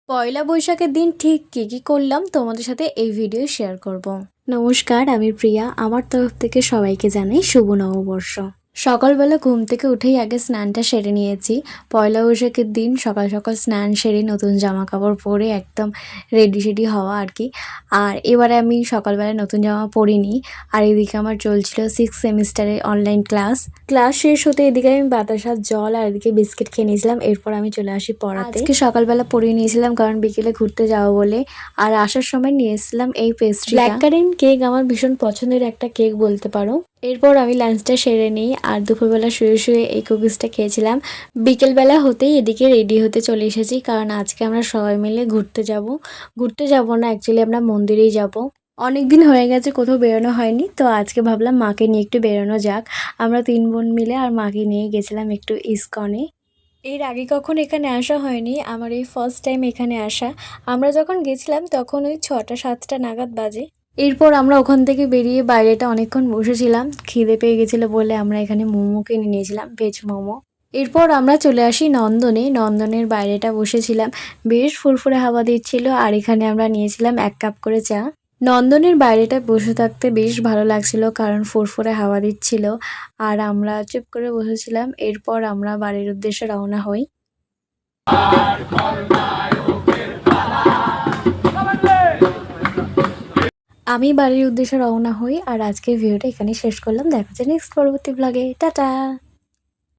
পয়লা বৈশাখের দিন ঠিক কী করলাম তোমাদের সাথে এই ভিডিও শেয়ার করব। নমস্কার, আমি প্রিয়া। আমার তরফ থেকে সবাইকে জানাই শুভ নববর্ষ। সকালবেলা ঘুম থেকে উঠেই আগে স্নানটা সেরে নিয়েছি। পয়লা বৈশাখের দিন সকাল সকাল স্নান সেরে নতুন জামা কাপড় পরে একদম রেডি হওয়া আর কি। আর এবারে আমি সকালবেলা নতুন জামা পরিনি। আর এদিকে আমার চলছিল 6th সেমিস্টারে অনলাইন ক্লাস শেষ হতে এদিকে আমি বাতাসার জল আর এদিকে বিস্কিট খেয়ে নিয়েছিলাম। এরপর আমি চলে আসি পড়াতে। আজকে সকালবেলা পরিয়ে নিয়েছিলাম কারণ বিকেলে ঘুরতে যাবো বলে। আর আসার সময় নিয়ে এসেছিলাম এই পেস্ট্রি, ব্ল্যাক কারেন্ট কেক। আমার ভীষণ পছন্দের একটা কেক বলতে পারো। এরপর আমি লাঞ্চটা সেরে নিই আর দুপুরবেলা শুয়ে এই কুকিজটা খেয়েছিলাম। বিকেলবেলা হতেই এদিকে রেডি হতে চলে এসেছি কারণ আজকে আমরা সবাই মিলে ঘুরতে যাব না, অ্যাকচুয়ালি আমরা মন্দিরেই যাব। অনেক দিন হয়ে গেছে কোথাও বেরোনো হয়নি, তো আজকে ভাবলাম মাকে নিয়ে একটু বেরোনো যাক। আমরা 3 বোন মিলে আর মাকে নিয়ে গেছিলাম একটু ইস্কনে। এর আগে কখনো এখানে আসা হয়নি, আমার এই ফার্স্ট টাইম এখানে আসা। আমরা যখন গেছিলাম তখন ওই 6টা 7টা নাগাদ বাজে। এরপর আমরা ওখান থেকে বেরিয়ে বাইরেটা অনেকক্ষণ বসেছিলাম, খিদে পেয়ে গেছিলো বলে আমরা এখানে মোমো কিনে নিয়েছিলাম, ভেজ মোমো। এরপর আমরা চলে আসি নন্দনের বাইরেটা বসেছিলাম, বেশ ফুরফুরে হাওয়া দিচ্ছিল। আর এখানে আমরা নিয়েছিলাম 1 কাপ করে চা। নন্দনের বাইরেটা বসে থাকতে বেশ ভালো লাগছিল কারণ ফুরফুরে হাওয়া দিচ্ছিল। আর আমরা চুপ করে বসেছিলাম। এরপর আমরা বাড়ির উদ্দেশ্যে রওনা হই। আমি বাড়ির উদ্দেশ্যে রওনা হই আর আজকের ভিডিওটা এখানে শেষ করলাম। দেখা যায় নেক্সট পরবর্তী ব্লগে। টাটা।